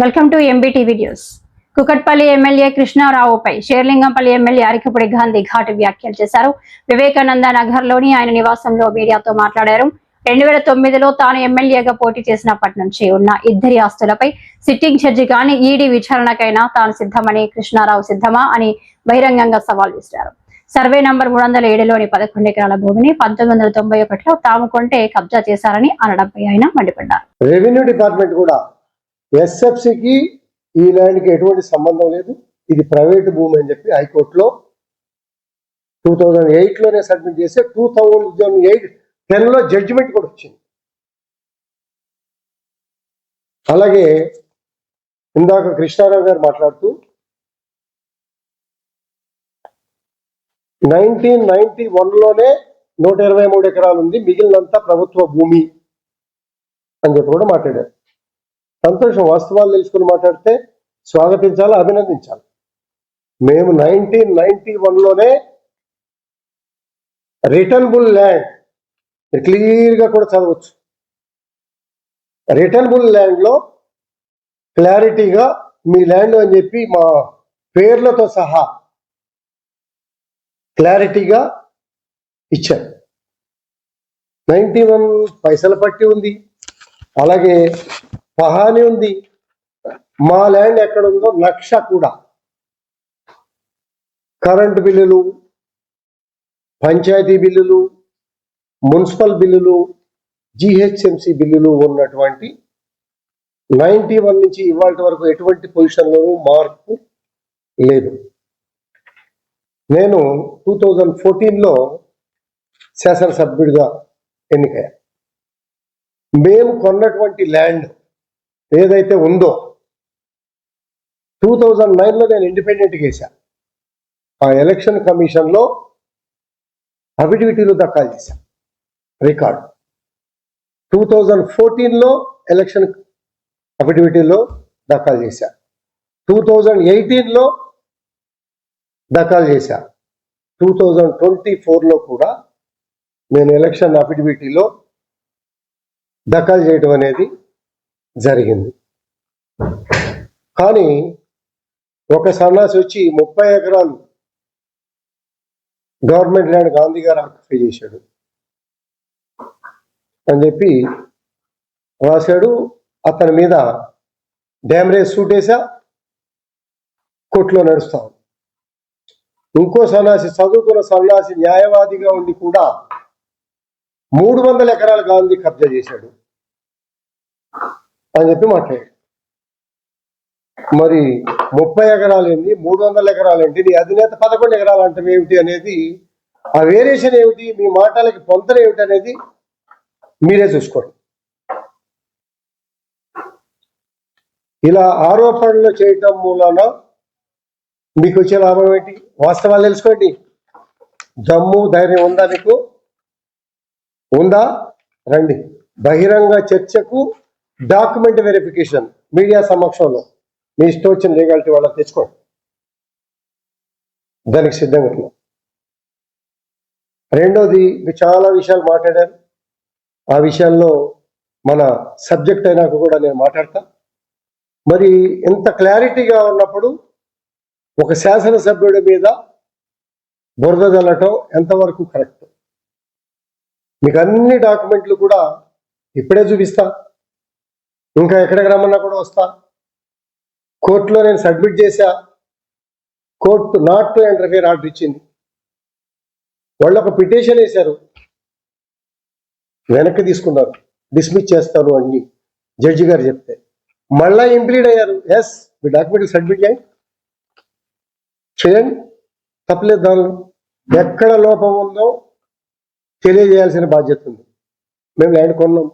Welcome to MBTV news. Kukatpally MLA కృష్ణారావుపై Serilingampally MLA Arikapudi Gandhi ఘాటు వ్యాఖ్యలు చేశారు. వివేకానంద నగర్ లోని ఆయన నివాసంలో మీడియాతో మాట్లాడారు. 2009లో తాను ఎమ్మెల్యేగా పోటీ చేసినప్పటి నుంచి ఉన్న ఇద్దరి ఆస్తులపై సిట్టింగ్ జడ్జి గాని ఈడీ విచారణకైనా తాను సిద్ధమని, కృష్ణారావు సిద్ధమా అని బహిరంగంగా సవాల్ విసిరారు. సర్వే నంబర్ 307లోని 11 ఎకరాల భూమిని 1991లో తాము కొంటే కబ్జా చేశారని అనడంపై ఆయన మండిపడ్డారు. రెవెన్యూ డిపార్ట్మెంట్ కూడా ఎస్ఎఫ్సికి ఈ ల్యాండ్కి ఎటువంటి సంబంధం లేదు, ఇది ప్రైవేటు భూమి అని చెప్పి హైకోర్టులో 2008లోనే సబ్మిట్ చేస్తే 2010లో జడ్జిమెంట్ కూడా వచ్చింది. అలాగే ఇందాక కృష్ణారావు గారు మాట్లాడుతూ 1991లోనే 123 ఎకరాలు ఉంది, మిగిలినంతా ప్రభుత్వ భూమి అని చెప్పి కూడా మాట్లాడారు. సంతోషం, వాస్తవాలు తెలుసుకుని మాట్లాడితే స్వాగతించాలి, అభినందించాలి. మేము 1991లోనే రిటర్నబుల్ ల్యాండ్ క్లియర్గా కూడా చదవచ్చు. రిటర్నబుల్ ల్యాండ్లో క్లారిటీగా మీ ల్యాండ్ అని చెప్పి మా పేర్లతో సహా క్లారిటీగా ఇచ్చారు. 91 పైసల పట్టి ఉంది, అలాగే పహాని ఉంది. మా ల్యాండ్ ఎక్కడ ఉందో 1,00,000 కూడా కరెంటు బిల్లులు, పంచాయతీ బిల్లులు, మున్సిపల్ బిల్లులు, జిహెచ్ఎంసి బిల్లులు ఉన్నటువంటి 91 నుంచి ఇవాళ వరకు ఎటువంటి పొజిషన్లోనూ మార్పు లేదు. నేను 2014లో శాసనసభ్యుడిగా ఎన్నికయ్యా. మేము కొన్నటువంటి ల్యాండ్ ఏదైతే ఉందో 2009లో నేను ఇండిపెండెంట్గా వేశాను. ఆ ఎలక్షన్ కమిషన్లో అఫిడవిటీలు దాఖలు చేశాను, రికార్డు. 2014లో ఎలక్షన్ అఫిడవిటీలో దాఖలు చేశాను. 2018లో దాఖలు చేశాను. 2024లో కూడా నేను ఎలక్షన్ అఫిడవిటీలో దాఖలు చేయడం అనేది జరిగింది. కానీ ఒక సన్నాసి వచ్చి 30 ఎకరాలు గవర్నమెంట్ ల్యాండ్ గాంధీ గారు ఆక్యుపై చేశాడు అని చెప్పి రాశాడు. అతని మీద డ్యామరేజ్ సూట్ వేసా, కోర్టులో నడుస్తాం. ఇంకో సన్నాసి, చదువుకున్న సన్నాసి, న్యాయవాదిగా ఉండి కూడా 300 ఎకరాలు గాంధీ కబ్జా చేశాడు అని చెప్పి మాట్లాడాడు. మరి 30 ఎకరాలు ఏంటి, 300 ఎకరాలు ఏంటి, నీ అధినేత 11 ఎకరాలు అంటే ఏమిటి అనేది, ఆ వేరియేషన్ ఏమిటి, మీ మాటలకి పొంతన ఏమిటి అనేది మీరే చూసుకోండి. ఇలా ఆరోపణలు చేయటం మూలన మీకు వచ్చే లాభం ఏంటి? వాస్తవాలు తెలుసుకోండి. దమ్ము ధైర్యం ఉందా మీకు? ఉందా? రండి బహిరంగ చర్చకు, డాక్యుమెంట్ వెరిఫికేషన్ మీడియా సమక్షంలో మీ ఇష్టం వచ్చిన లీగాలిటీ వాళ్ళకి తెచ్చుకోండి. దానికి సిద్ధంగా ఉన్నాం. రెండోది, చాలా విషయాలు మాట్లాడారు. ఆ విషయాల్లో మన సబ్జెక్ట్ అయినాక కూడా నేను మాట్లాడతా. మరి ఎంత క్లారిటీగా ఉన్నప్పుడు ఒక శాసనసభ్యుడి మీద బురద జల్లటం ఎంతవరకు కరెక్ట్? మీకు అన్ని డాక్యుమెంట్లు కూడా ఇప్పుడే చూపిస్తా, ఇంకా ఎక్కడికి రమ్మన్నా కూడా వస్తా. కోర్టులో నేను సబ్మిట్ చేశా, court not to interfere order ఇచ్చింది. వాళ్ళు ఒక పిటిషన్ వేశారు, వెనక్కి తీసుకున్నారు, డిస్మిస్ చేస్తారు అని జడ్జి గారు చెప్తే మళ్ళా ఇంప్లీడ్ అయ్యారు. ఎస్, మీ డాక్యుమెంట్లు సబ్మిట్ చేయండి, తప్పలేదు. దానిలో ఎక్కడ లోపం ఉందో తెలియజేయాల్సిన బాధ్యత ఉంది. మేము ల్యాండ్ కొన్నాం,